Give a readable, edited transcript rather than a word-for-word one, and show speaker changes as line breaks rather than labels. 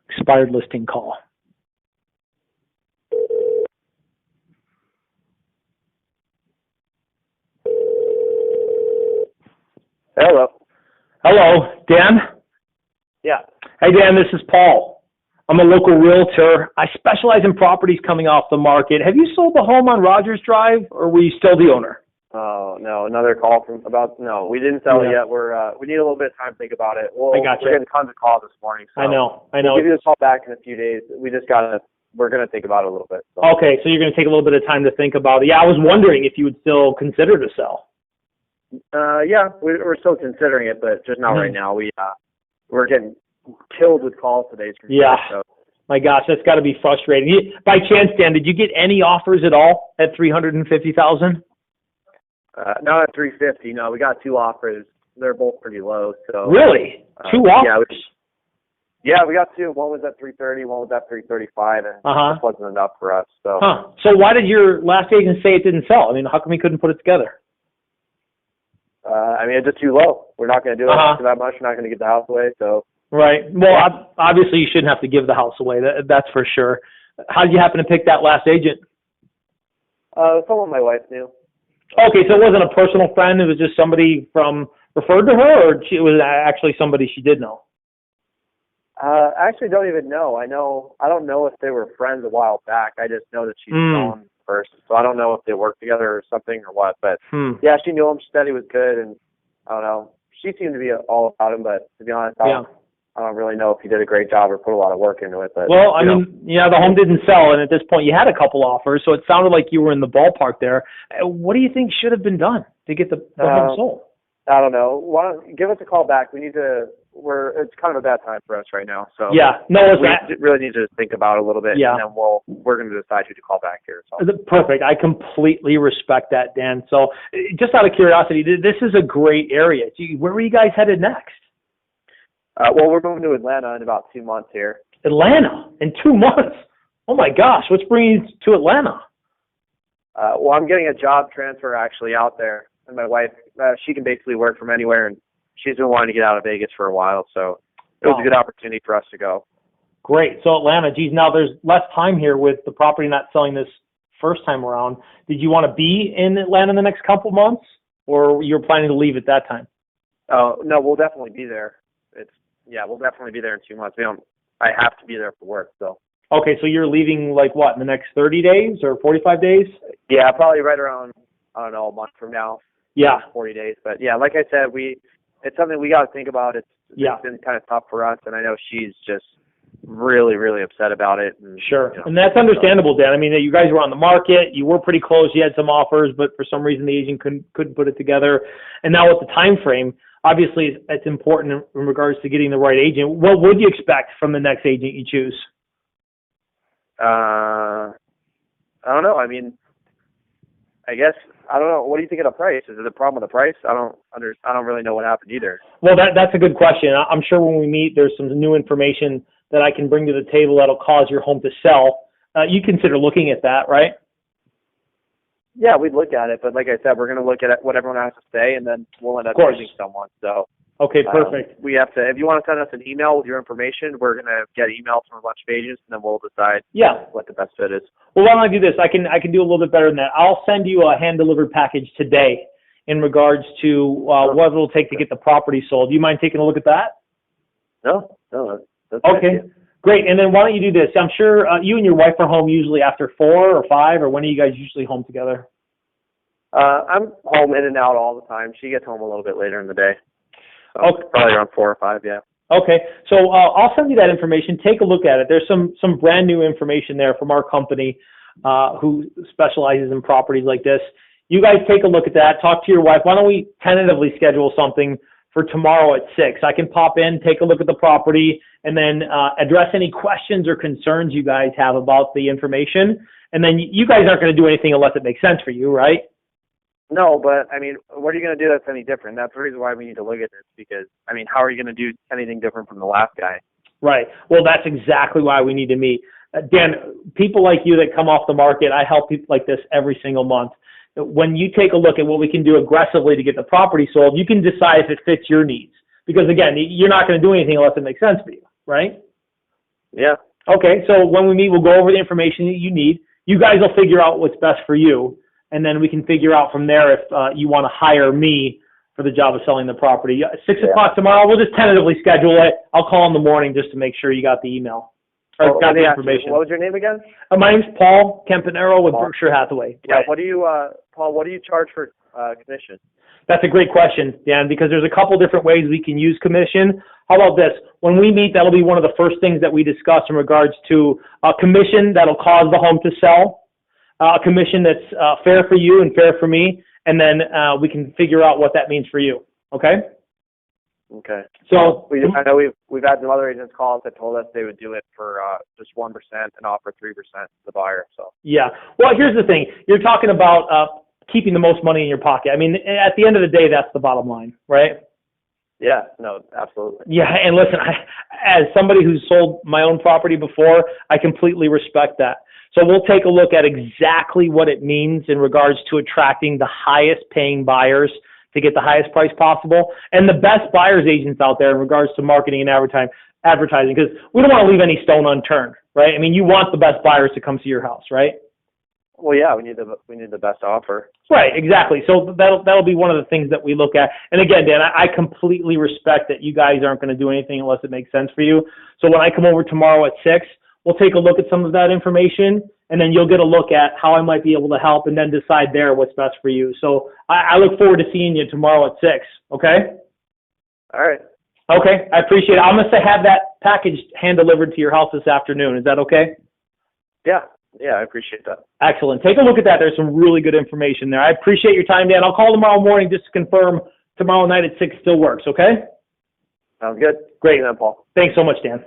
Expired listing call.
Hello.
Hello, Dan?
Yeah.
Hey, Dan, this is Paul. I'm a local realtor. I specialize in properties coming off the market. Have you sold the home on Rogers Drive, or were you still the owner?
Oh, no, another call no, we didn't sell it yet. We need a little bit of time to think about it.
I got you.
We're getting tons of calls this morning. So
I know.
We'll give you a call back in a few days. We're going to think about it a little bit. So.
Okay, so you're going to take a little bit of time to think about it. Yeah, I was wondering if you would still consider to sell.
Yeah, we're still considering it, but just not right now. We're getting killed with calls today.
Yeah.
So.
My gosh, that's got to be frustrating. By chance, Dan, did you get any offers at all at $350,000?
Not at 350. No, we got 2 offers. They're both pretty low. So
really, 2 offers?
Yeah, we got 2. One was at 330. One was at 335, and this wasn't enough for us. So.
So why did your last agent say it didn't sell? I mean, how come he couldn't put it together?
I mean, it's just too low. We're not going to do it for that much. We're not going to get the house away. So.
Right. Well, obviously you shouldn't have to give the house away. That's for sure. How did you happen to pick that last agent?
Someone my wife knew.
Okay, so it wasn't a personal friend. It was just somebody referred to her, or it was actually somebody she did know?
I actually don't even know. I don't know if they were friends a while back. I just know that she's known person. So I don't know if they worked together or something or what. But yeah, she knew him. She said he was good, and I don't know. She seemed to be all about him, but to be honest, I don't really know if he did a great job or put a lot of work into it. But
well, I mean, the home didn't sell, and at this point you had a couple offers, so it sounded like you were in the ballpark there. What do you think should have been done to get the home sold?
I don't know. Why don't give us a call back? We need to. It's kind of a bad time for us right now. So
we
really need to think about it a little bit, and then we're going to decide who to call back here. So.
Perfect. I completely respect that, Dan. So just out of curiosity, this is a great area. Where were you guys headed next?
Well, we're moving to Atlanta in about 2 months here.
Atlanta in 2 months? Oh my gosh! What's bringing you to Atlanta?
Well, I'm getting a job transfer actually out there, and my wife, she can basically work from anywhere, and she's been wanting to get out of Vegas for a while, so it was a good opportunity for us to go.
Great. So Atlanta, geez, now there's less time here with the property not selling this first time around. Did you want to be in Atlanta in the next couple months, or you're planning to leave at that time?
Oh, no, we'll definitely be there. We'll definitely be there in 2 months. I have to be there for work, so. Okay,
so you're leaving like what, in the next 30 days or 45 days?
Yeah, probably right around, I don't know, a month from now.
Yeah.
40 days. But yeah, like I said, it's something we got to think about. It's been kind of tough for us, and I know she's just really, really upset about it. And,
sure. And that's understandable, Dan. I mean, you guys were on the market. You were pretty close. You had some offers, but for some reason the agent couldn't put it together. And now with the time frame, obviously it's important in regards to getting the right agent. What would you expect from the next agent you choose?
I don't know. I mean, I guess I don't know. What do you think of the price? Is it a problem with the price? I don't really know what happened either.
Well, that's a good question. I'm sure when we meet, there's some new information that I can bring to the table that'll cause your home to sell. You consider looking at that, right?
Yeah, we'd look at it, but like I said, we're going to look at what everyone has to say, and then we'll end up choosing someone. So.
Okay, perfect.
We have to. If you want to send us an email with your information, we're going to get emails from a bunch of agents, and then we'll decide what the best fit is.
Well, why don't I do this? I can do a little bit better than that. I'll send you a hand-delivered package today in regards to what it'll take to get the property sold. Do you mind taking a look at that?
No, that's
okay. Great. And then why don't you do this? I'm sure you and your wife are home usually after 4 or 5, or when are you guys usually home together?
I'm home in and out all the time. She gets home a little bit later in the day. So probably around 4 or 5, yeah.
Okay, so I'll send you that information. Take a look at it. There's some brand new information there from our company who specializes in properties like this. You guys take a look at that. Talk to your wife. Why don't we tentatively schedule something for tomorrow at 6? I can pop in, take a look at the property, and then address any questions or concerns you guys have about the information. And then you guys aren't going to do anything unless it makes sense for you, right?
No, but, I mean, what are you going to do that's any different? That's the reason why we need to look at this because, I mean, how are you going to do anything different from the last guy? Right.
Well, that's exactly why we need to meet. Dan, people like you that come off the market, I help people like this every single month. When you take a look at what we can do aggressively to get the property sold, you can decide if it fits your needs. Because again, you're not going to do anything unless it makes sense for you, right?
Yeah.
Okay, so when we meet, we'll go over the information that you need. You guys will figure out what's best for you, and then we can figure out from there if you want to hire me for the job of selling the property. 6 o'clock tomorrow, we'll just tentatively schedule it. I'll call in the morning just to make sure you got the email. Or got the information.
What was your name again?
My name's Pauly Campanaro with Berkshire Hathaway.
Yeah, what do you, Paul, what do you charge for commission?
That's a great question, Dan, because there's a couple different ways we can use commission. How about this? When we meet, that'll be one of the first things that we discuss in regards to a commission that'll cause the home to sell, a commission that's fair for you and fair for me, and then we can figure out what that means for you. Okay?
Okay.
So
I know we've had some other agents call us that told us they would do it for just 1% and offer 3% to the buyer. So
yeah. Well, here's the thing. You're talking about keeping the most money in your pocket. I mean, at the end of the day, that's the bottom line, right?
Yeah. No, absolutely.
Yeah. And listen, as somebody who's sold my own property before, I completely respect that. So we'll take a look at exactly what it means in regards to attracting the highest paying buyers to get the highest price possible, and the best buyers agents out there in regards to marketing and advertising, because we don't want to leave any stone unturned, right? I mean, you want the best buyers to come see your house, right?
Well, yeah, we need the best offer.
Right, exactly. So that'll be one of the things that we look at. And again, Dan, I completely respect that you guys aren't going to do anything unless it makes sense for you. So when I come over tomorrow at 6, we'll take a look at some of that information, and then you'll get a look at how I might be able to help, and then decide there what's best for you. So I look forward to seeing you tomorrow at 6, okay?
All right.
Okay, I appreciate it. I'm going to have that package hand-delivered to your house this afternoon. Is that okay?
Yeah, I appreciate that.
Excellent. Take a look at that. There's some really good information there. I appreciate your time, Dan. I'll call tomorrow morning just to confirm tomorrow night at 6 still works, okay?
Sounds good.
Great.
See you then, Paul.
Thanks so much, Dan.